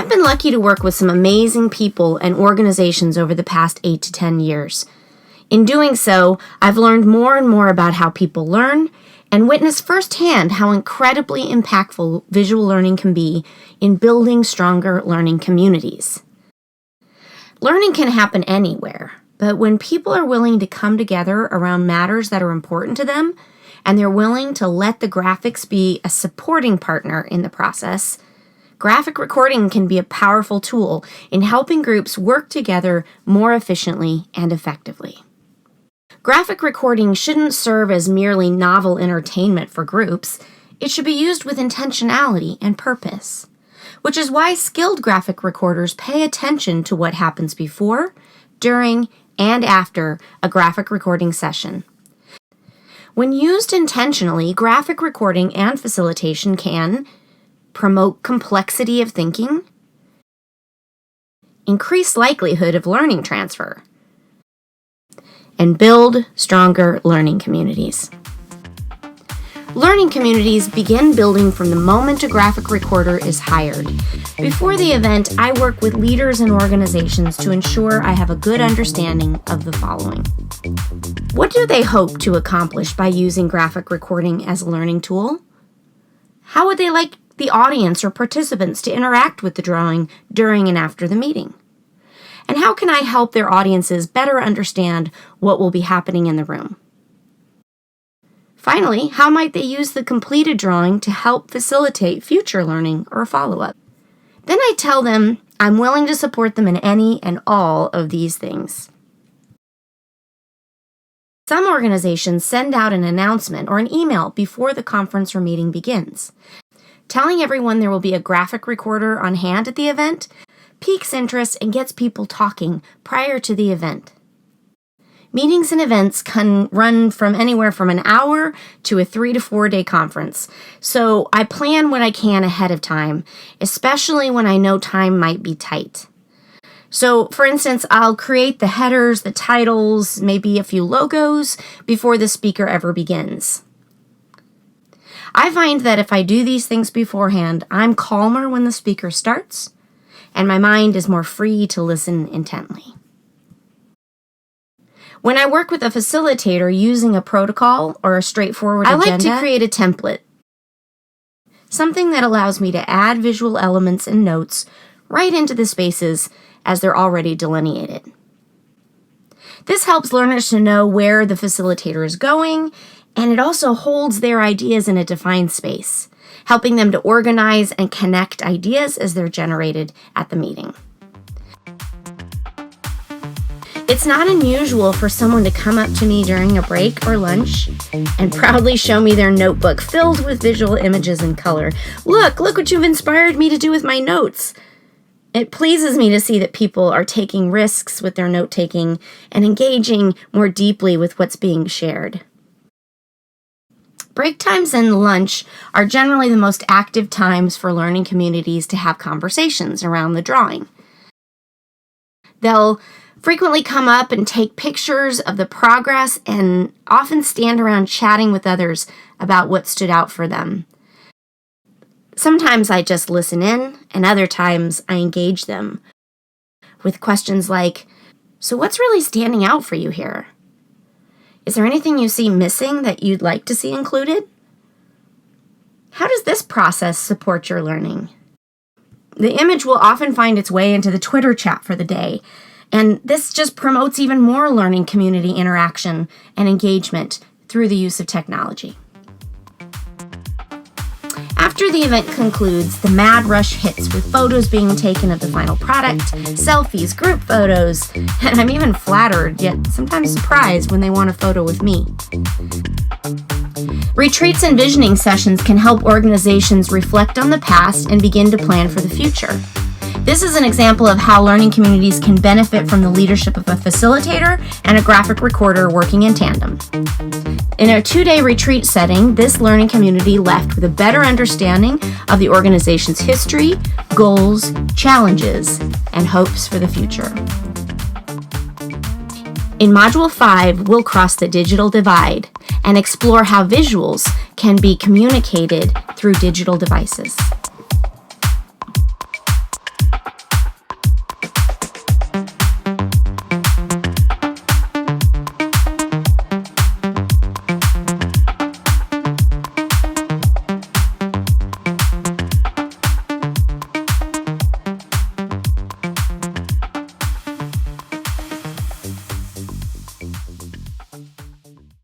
I've been lucky to work with some amazing people and organizations over the past 8 to 10 years. In doing so, I've learned more and more about how people learn and witnessed firsthand how incredibly impactful visual learning can be in building stronger learning communities. Learning can happen anywhere, but when people are willing to come together around matters that are important to them, and they're willing to let the graphics be a supporting partner in the process, graphic recording can be a powerful tool in helping groups work together more efficiently and effectively. Graphic recording shouldn't serve as merely novel entertainment for groups. It should be used with intentionality and purpose, which is why skilled graphic recorders pay attention to what happens before, during, and after a graphic recording session. When used intentionally, graphic recording and facilitation can promote complexity of thinking, increase likelihood of learning transfer, and build stronger learning communities. Learning communities begin building from the moment a graphic recorder is hired. Before the event, I work with leaders and organizations to ensure I have a good understanding of the following. What do they hope to accomplish by using graphic recording as a learning tool? How would they like the audience or participants to interact with the drawing during and after the meeting? And how can I help their audiences better understand what will be happening in the room? Finally, how might they use the completed drawing to help facilitate future learning or follow-up? Then I tell them I'm willing to support them in any and all of these things. Some organizations send out an announcement or an email before the conference or meeting begins. Telling everyone there will be a graphic recorder on hand at the event piques interest and gets people talking prior to the event. Meetings and events can run from anywhere from an hour to a 3 to 4 day conference, so I plan what I can ahead of time, especially when I know time might be tight. So, for instance, I'll create the headers, the titles, maybe a few logos before the speaker ever begins. I find that if I do these things beforehand, I'm calmer when the speaker starts, and my mind is more free to listen intently. When I work with a facilitator using a protocol or a straightforward agenda, I like to create a template, something that allows me to add visual elements and notes right into the spaces as they're already delineated. This helps learners to know where the facilitator is going, and it also holds their ideas in a defined space, helping them to organize and connect ideas as they're generated at the meeting. It's not unusual for someone to come up to me during a break or lunch and proudly show me their notebook filled with visual images and color. Look what you've inspired me to do with my notes. It pleases me to see that people are taking risks with their note-taking and engaging more deeply with what's being shared. Break times and lunch are generally the most active times for learning communities to have conversations around the drawing. They'll frequently come up and take pictures of the progress and often stand around chatting with others about what stood out for them. Sometimes I just listen in, and other times I engage them with questions like, "So what's really standing out for you here? Is there anything you see missing that you'd like to see included? How does this process support your learning?" The image will often find its way into the Twitter chat for the day, and this just promotes even more learning community interaction and engagement through the use of technology. After the event concludes, the mad rush hits with photos being taken of the final product, selfies, group photos, and I'm even flattered, yet sometimes surprised when they want a photo with me. Retreats and visioning sessions can help organizations reflect on the past and begin to plan for the future. This is an example of how learning communities can benefit from the leadership of a facilitator and a graphic recorder working in tandem. In a 2-day retreat setting, this learning community left with a better understanding of the organization's history, goals, challenges, and hopes for the future. In Module 5, we'll cross the digital divide and explore how visuals can be communicated through digital devices.